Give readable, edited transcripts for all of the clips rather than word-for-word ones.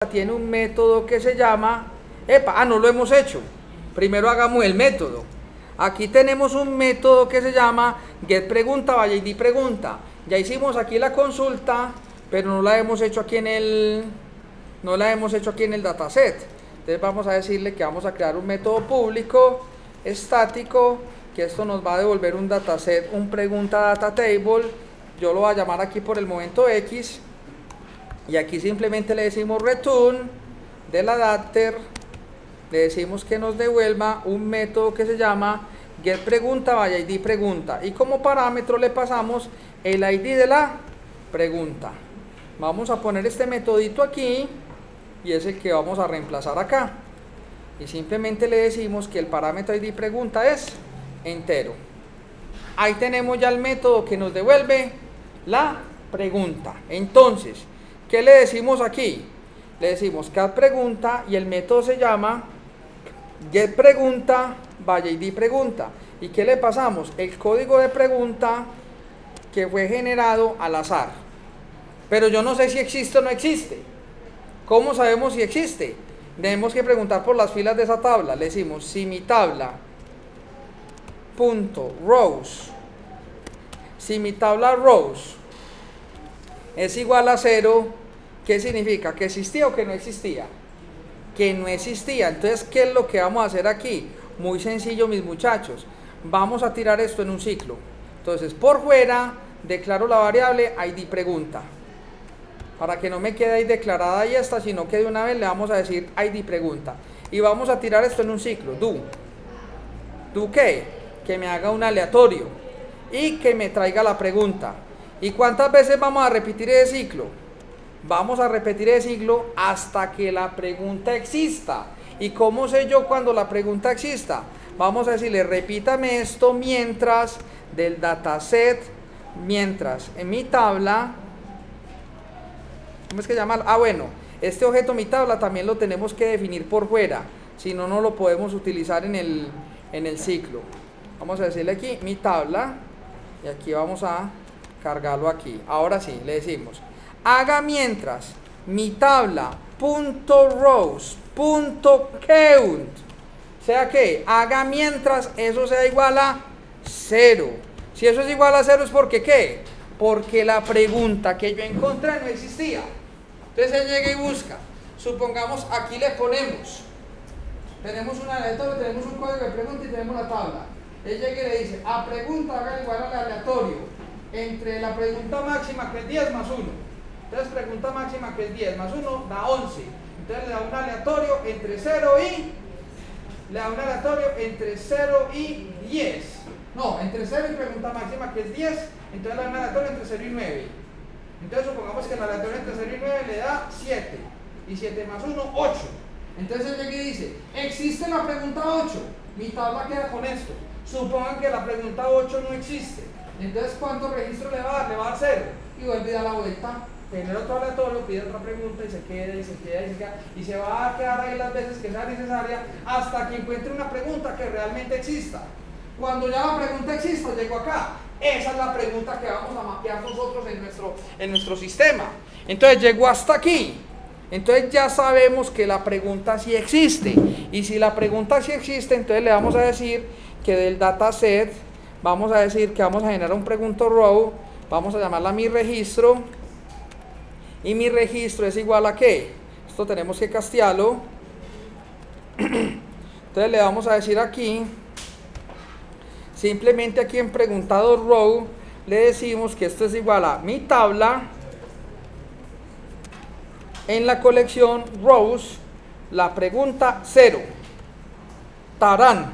tiene un método que se llama, no lo hemos hecho, primero hagamos el método. Aquí tenemos un método que se llama getPregunta by ID pregunta. Ya hicimos aquí la consulta, pero no la hemos hecho aquí en el dataset. Entonces vamos a decirle que vamos a crear un método público estático, que esto nos va a devolver un dataset, un pregunta data table. Yo lo voy a llamar aquí por el momento X. Y aquí simplemente le decimos return del adapter, le decimos que nos devuelva un método que se llama getPregunta by ID pregunta. Y como parámetro le pasamos el ID de la pregunta. Vamos a poner este metodito aquí y es el que vamos a reemplazar acá. Y simplemente le decimos que el parámetro ID pregunta es entero. Ahí tenemos ya el método que nos devuelve la pregunta. Entonces, ¿qué le decimos aquí? Le decimos getPregunta y el método se llama getPregunta by ID pregunta. ¿Y qué le pasamos? El código de pregunta que fue generado al azar. Pero yo no sé si existe o no existe. ¿Cómo sabemos si existe? Tenemos que preguntar por las filas de esa tabla. Le decimos si mi tabla .rows, si mi tabla rows es igual a 0, ¿qué significa? ¿Que existía o que no existía? Que no existía. Entonces, ¿qué es lo que vamos a hacer aquí? Muy sencillo, mis muchachos. Vamos a tirar esto en un ciclo. Entonces, por fuera, declaro la variable ID pregunta. Para que no me quede ahí declarada y esta, sino que de una vez le vamos a decir ID pregunta. Y vamos a tirar esto en un ciclo. ¿Do qué? Que me haga un aleatorio y que me traiga la pregunta. ¿Y cuántas veces vamos a repetir ese ciclo? Vamos a repetir ese ciclo hasta que la pregunta exista. ¿Y cómo sé yo cuando la pregunta exista? Vamos a decirle, repítame esto mientras del dataset, mientras en mi tabla, ¿cómo es que llama? Este objeto mi tabla también lo tenemos que definir por fuera, si no, no lo podemos utilizar en el ciclo. Vamos a decirle aquí mi tabla y aquí vamos a cargarlo aquí. Ahora sí, le decimos haga mientras mi tabla .rows.count sea que haga mientras eso sea igual a 0. Si eso es igual a 0 es porque ¿qué? Porque la pregunta que yo encontré no existía. Entonces él llega y busca. Supongamos aquí le ponemos, tenemos un aleatorio, tenemos un código de pregunta y tenemos la tabla. Él llega y le dice a pregunta haga igual al aleatorio entre la pregunta máxima que es 10 más 1. Entonces pregunta máxima que es 10 más 1 da 11. Entonces le da un aleatorio entre 0 y 10. No, entre 0 y pregunta máxima que es 10. Entonces le da un aleatorio entre 0 y 9. Entonces supongamos que el aleatorio entre 0 y 9 le da 7. Y 7 más 1, 8. Entonces él llega y dice, existe la pregunta 8. Mi tabla queda con esto. Supongan que la pregunta 8 no existe. Entonces, ¿cuántos registros le va a dar? Le va a dar 0. Y vuelve a dar la vuelta. Genera otro aleatorio, pide otra pregunta y se queda y se queda y se queda. Y se va a quedar ahí las veces que sea necesaria hasta que encuentre una pregunta que realmente exista. Cuando ya la pregunta exista, llegó acá. Esa es la pregunta que vamos a mapear nosotros en nuestro sistema. Entonces, llegó hasta aquí. Entonces ya sabemos que la pregunta sí existe. Y si la pregunta sí existe, entonces le vamos a decir que del dataset, vamos a decir que vamos a generar un pregunto row, vamos a llamarla mi registro, y mi registro es igual a ¿qué? Esto tenemos que castearlo. Entonces le vamos a decir aquí, simplemente aquí en preguntado row, le decimos que esto es igual a mi tabla, en la colección rows, la pregunta 0, tarán,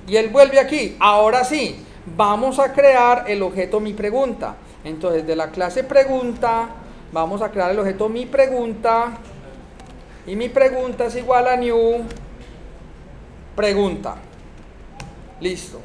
y él vuelve aquí. Ahora sí, vamos a crear el objeto mi pregunta. Entonces de la clase pregunta vamos a crear el objeto mi pregunta, y mi pregunta es igual a new pregunta. Listo.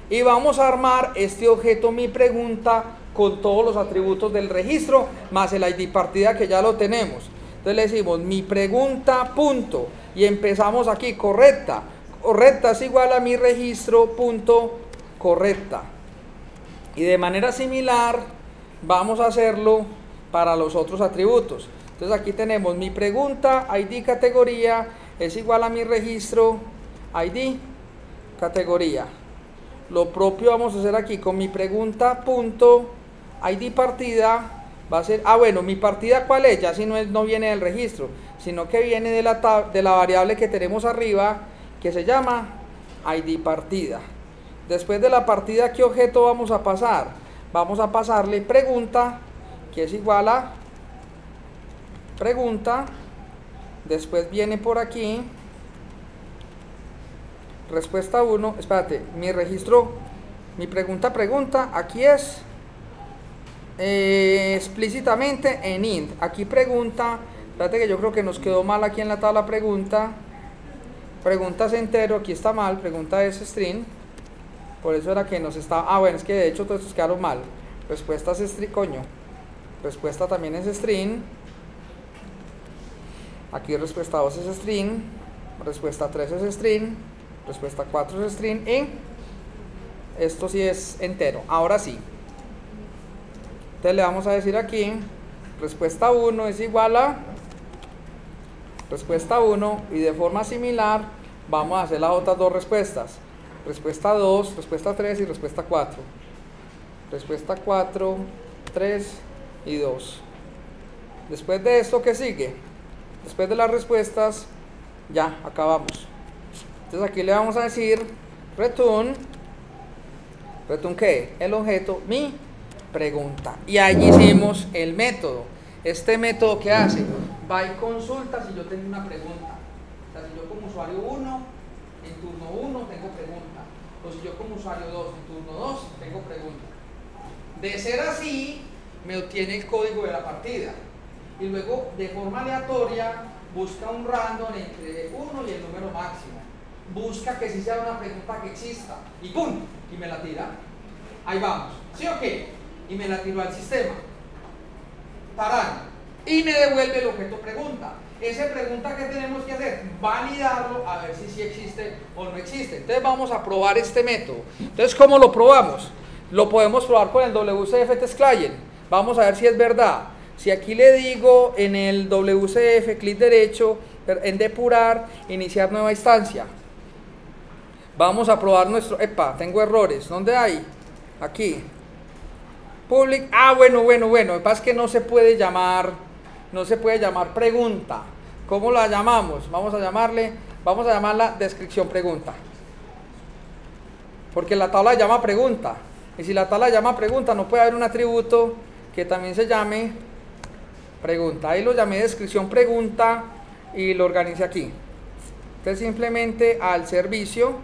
Y vamos a armar este objeto mi pregunta con todos los atributos del registro más el ID partida que ya lo tenemos. Entonces le decimos mi pregunta punto y empezamos aquí correcta. Correcta es igual a mi registro punto correcta. Y de manera similar vamos a hacerlo para los otros atributos. Entonces aquí tenemos mi pregunta, ID categoría, es igual a mi registro, ID categoría. Lo propio vamos a hacer aquí con mi pregunta punto ID partida, va a ser, bueno, mi partida ¿cuál es? Ya si no viene del registro, sino que viene de la variable que tenemos arriba, que se llama ID partida. Después de la partida, ¿qué objeto vamos a pasar? Vamos a pasarle pregunta, que es igual a pregunta, después viene por aquí respuesta 1, espérate, mi registro, mi pregunta, aquí es explícitamente en int, aquí pregunta, espérate que yo creo que nos quedó mal aquí en la tabla pregunta es entero, aquí está mal, pregunta es string, por eso era que nos está, bueno, es que de hecho todos estos quedaron mal, respuesta es string, coño, respuesta también es string, aquí respuesta 2 es string, respuesta 3 es string, respuesta 4 es string y esto sí es entero. Ahora sí, entonces le vamos a decir aquí respuesta 1 es igual a respuesta 1 y de forma similar vamos a hacer las otras dos respuestas, respuesta 2, respuesta 3 y respuesta 4, respuesta 4, 3 y 2. Después de esto, ¿qué sigue? Después de las respuestas ya acabamos. Entonces aquí le vamos a decir return ¿qué? El objeto mi pregunta, y allí hicimos el método. Este método, ¿qué hace? Va y consulta si yo tengo una pregunta. O sea, si yo como usuario 1 en turno 1 tengo pregunta, o si yo como usuario 2 en turno 2 tengo pregunta. De ser así, me obtiene el código de la partida y luego de forma aleatoria busca un random entre 1 y el número máximo, busca que sí sea una pregunta que exista y ¡pum! Y me la tira. Ahí vamos, ¿sí o qué? Y me la tiró al sistema, tarán, y me devuelve el objeto pregunta. Esa pregunta que tenemos que hacer, validarlo a ver si sí existe o no existe. Entonces vamos a probar este método. Entonces, ¿cómo lo probamos? Lo podemos probar con el WCF Test Client. Vamos a ver si es verdad. Si aquí le digo en el WCF, clic derecho, en depurar, iniciar nueva instancia. Vamos a probar nuestro, tengo errores, ¿dónde hay? Aquí. Public, bueno, lo que pasa es que no se puede llamar pregunta. ¿Cómo la llamamos? Vamos a llamarla descripción pregunta. Porque la tabla llama pregunta. Y si la tabla llama pregunta, no puede haber un atributo que también se llame pregunta. Ahí lo llamé descripción pregunta y lo organicé aquí. Entonces simplemente al servicio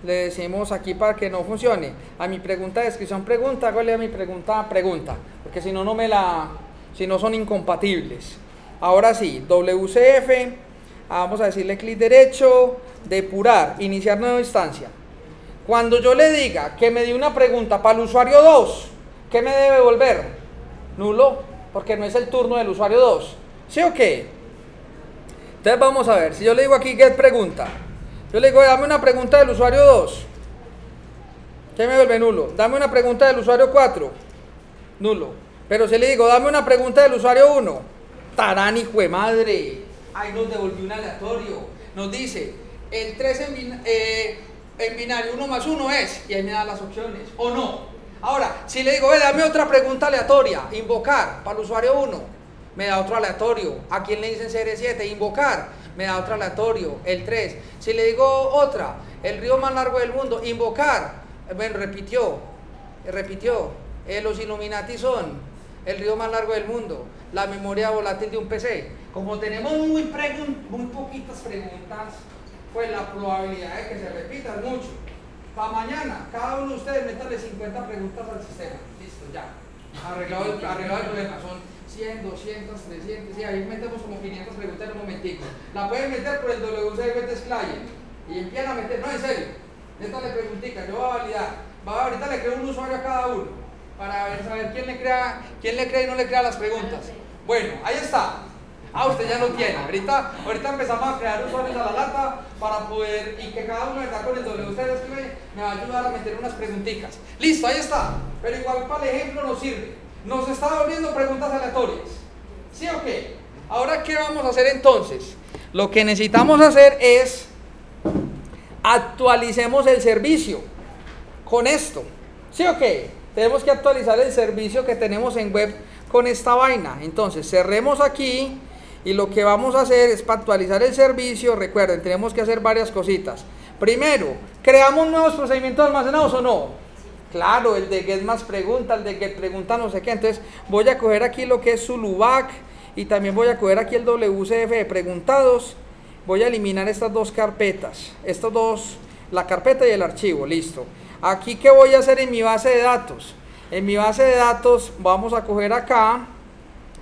le decimos aquí para que no funcione. A mi pregunta descripción pregunta, hágale a mi pregunta, porque si no son incompatibles. Ahora sí, WCF, vamos a decirle clic derecho, depurar, iniciar nueva instancia. Cuando yo le diga que me dio una pregunta para el usuario 2, ¿qué me debe devolver? Nulo, porque no es el turno del usuario 2. ¿Sí o qué? Entonces vamos a ver, si yo le digo aquí get pregunta, yo le digo dame una pregunta del usuario 2, ¿qué me devuelve? Nulo. Dame una pregunta del usuario 4, nulo. Pero si le digo dame una pregunta del usuario 1, tarán, hijo de madre, ahí nos devolvió un aleatorio, nos dice el 3 en binario 1 más 1 es, y ahí me da las opciones, o no. Ahora, si le digo dame otra pregunta aleatoria, invocar para el usuario 1, me da otro aleatorio. ¿A quién le dicen CR7? Invocar, me da otro aleatorio, el 3. Si le digo otra, el río más largo del mundo, invocar, bueno, repitió, los Illuminati son el río más largo del mundo, la memoria volátil de un PC. Como tenemos muy poquitas preguntas, pues la probabilidad de que se repitan mucho. Para mañana, cada uno de ustedes métale 50 preguntas al sistema. Listo, ya. Arreglado el problema. Son 100, 200, 300, y ahí metemos como 500 preguntas en un momentico. La pueden meter por el WCF Test Client y empiezan a meter, no, en serio, métale preguntitas, yo voy a validar. Ahorita le creo un usuario a cada uno para saber quién le crea y no le crea las preguntas. Bueno, ahí está. Usted ya lo tiene. Ahorita empezamos a crear usuarios a la lata para poder, y que cada uno está con el WCF me va a ayudar a meter unas preguntitas. Listo, ahí está. Pero igual para el ejemplo nos sirve. Nos está volviendo preguntas aleatorias. ¿Sí o qué? Ahora, ¿qué vamos a hacer entonces? Lo que necesitamos hacer es actualicemos el servicio con esto. ¿Sí o qué? Tenemos que actualizar el servicio que tenemos en web con esta vaina. Entonces, cerremos aquí y lo que vamos a hacer es para actualizar el servicio. Recuerden, tenemos que hacer varias cositas. Primero, ¿creamos nuevos procedimientos almacenados o no? Claro, el de get más pregunta, el de get pregunta no sé qué. Entonces, voy a coger aquí lo que es Zuluback y también voy a coger aquí el WCF de preguntados. Voy a eliminar estas dos carpetas, estos dos, la carpeta y el archivo, listo. Aquí, ¿qué voy a hacer en mi base de datos? En mi base de datos vamos a coger acá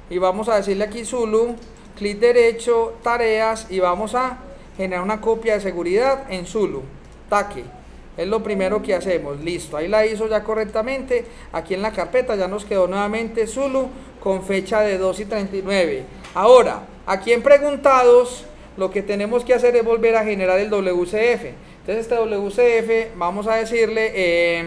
y vamos a decirle aquí Zulu, clic derecho, tareas, y vamos a generar una copia de seguridad en Zulu, taque. Es lo primero que hacemos, listo, ahí la hizo ya correctamente. Aquí en la carpeta ya nos quedó nuevamente Zulu con fecha de 2/39. Ahora, aquí en preguntados, lo que tenemos que hacer es volver a generar el WCF. Entonces este WCF vamos a decirle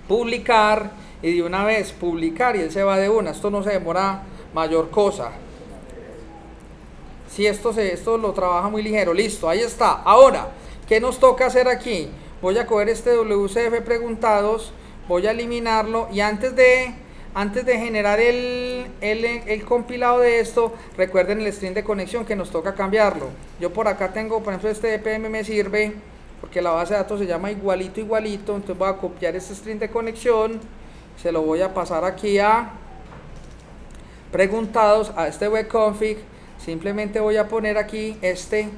publicar, y de una vez publicar, y él se va de una. Esto no se demora mayor cosa. Si esto lo trabaja muy ligero, listo, ahí está. Ahora, ¿qué nos toca hacer aquí? Voy a coger este WCF preguntados, voy a eliminarlo, y antes de generar el compilado de esto, recuerden el string de conexión que nos toca cambiarlo. Yo por acá tengo, por ejemplo, este EPM me sirve porque la base de datos se llama igualito, entonces voy a copiar este string de conexión, se lo voy a pasar aquí a preguntados, a este web config. Simplemente voy a poner aquí este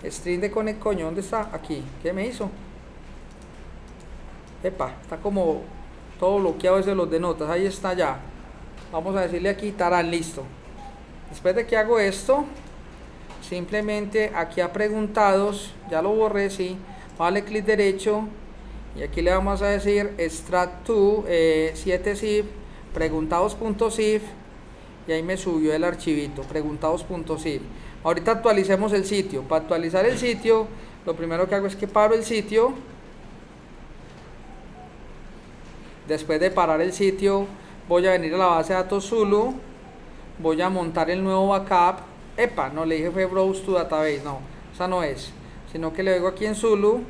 string de conexión. Coño, ¿dónde está? Aquí. ¿Qué me hizo? Epa, está como todo bloqueado desde los de notas. Ahí está ya. Vamos a decirle aquí tarán, listo. Después de que hago esto, simplemente aquí a preguntados, ya lo borré, sí. Vale, clic derecho y aquí le vamos a decir extract to 7zip preguntados.zip, y ahí me subió el archivito preguntados.zip. Ahorita actualicemos el sitio. Para actualizar el sitio, lo primero que hago es que paro el sitio. Después de parar el sitio, voy a venir a la base de datos Zulu, voy a montar el nuevo backup. Epa, no, le dije fue browse to database, no, esa no es, sino que le digo aquí en Zulu,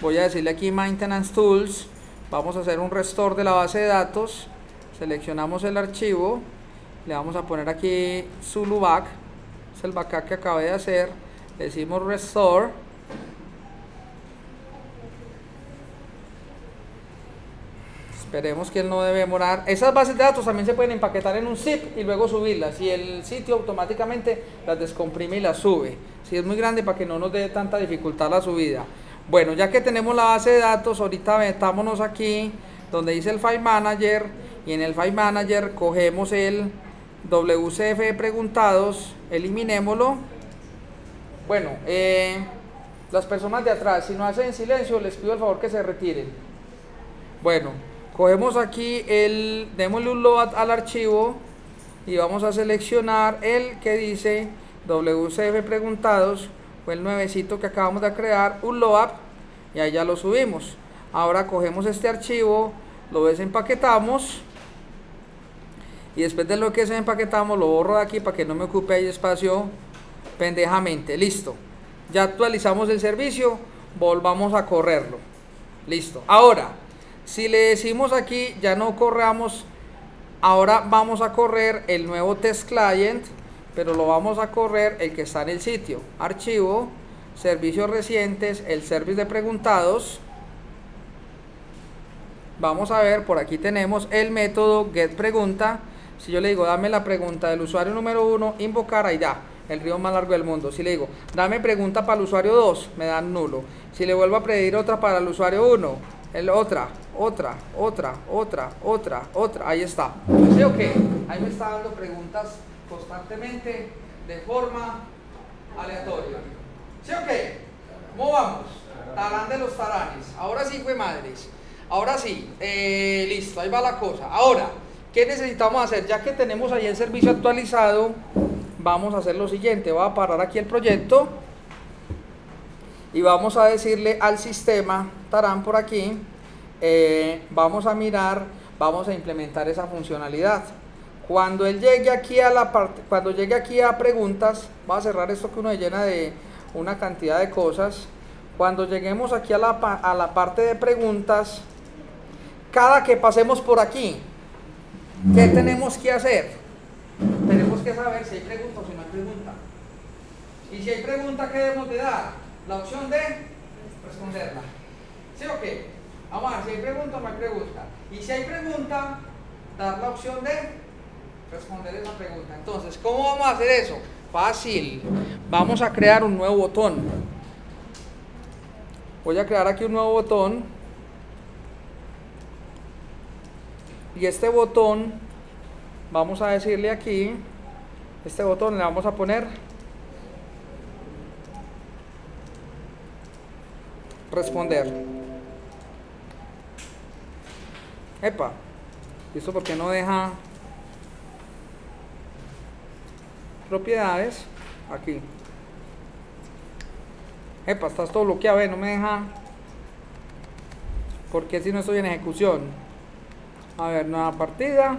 voy a decirle aquí maintenance tools, vamos a hacer un restore de la base de datos, seleccionamos el archivo, le vamos a poner aquí Zulu back, es el backup que acabé de hacer, le decimos restore. Esperemos que él no debe demorar. Esas bases de datos también se pueden empaquetar en un zip y luego subirlas, y el sitio automáticamente las descomprime y las sube. Si es muy grande, para que no nos dé tanta dificultad la subida. Bueno, ya que tenemos la base de datos, ahorita metámonos aquí donde dice el File Manager, y en el File Manager cogemos el WCF de preguntados, eliminémoslo. Bueno, las personas de atrás, si no hacen silencio, les pido el favor que se retiren. Bueno, cogemos aquí démosle un load al archivo y vamos a seleccionar el que dice WCF preguntados, fue el nuevecito que acabamos de crear, un load, y ahí ya lo subimos. Ahora cogemos este archivo, lo desempaquetamos, y después de lo que desempaquetamos lo borro de aquí para que no me ocupe ahí espacio pendejamente. Listo, ya actualizamos el servicio, volvamos a correrlo. Listo, ahora si le decimos aquí ya no corramos, ahora vamos a correr el nuevo test client, pero lo vamos a correr el que está en el sitio, archivo, servicios recientes, el service de preguntados. Vamos a ver, por aquí tenemos el método getPregunta. Si yo le digo dame la pregunta del usuario número 1, invocar, ahí da el río más largo del mundo. Si le digo dame pregunta para el usuario 2, me dan nulo. Si le vuelvo a pedir otra para el usuario 1, otra, ahí está. ¿Sí o qué? Ahí me está dando preguntas constantemente de forma aleatoria. ¿Sí o qué? ¿Cómo vamos? Tarán de los taranes. Ahora sí fue madres. Ahora sí, listo, ahí va la cosa. Ahora, ¿qué necesitamos hacer? Ya que tenemos ahí el servicio actualizado, vamos a hacer lo siguiente. Voy a parar aquí el proyecto y vamos a decirle al sistema, tarán por aquí, vamos a mirar, vamos a implementar esa funcionalidad. Cuando él llegue aquí a la parte, cuando llegue aquí a preguntas, va a cerrar esto que uno se llena de una cantidad de cosas. Cuando lleguemos aquí a la parte de preguntas, cada que pasemos por aquí, ¿qué tenemos que hacer? Tenemos que saber si hay pregunta o si no hay pregunta. Y si hay pregunta, ¿qué debemos de dar? La opción de responderla. ¿Sí o qué? Vamos a ver si hay pregunta o no hay pregunta. Y si hay pregunta, dar la opción de responder esa pregunta. Entonces, ¿cómo vamos a hacer eso? Fácil. Vamos a crear un nuevo botón. Voy a crear aquí un nuevo botón. Y este botón, vamos a decirle aquí, este botón le vamos a poner responder. Epa, ¿y esto por qué no deja propiedades? Aquí. Epa, está todo bloqueado, no me deja. ¿Por qué si no estoy en ejecución? A ver, nueva partida.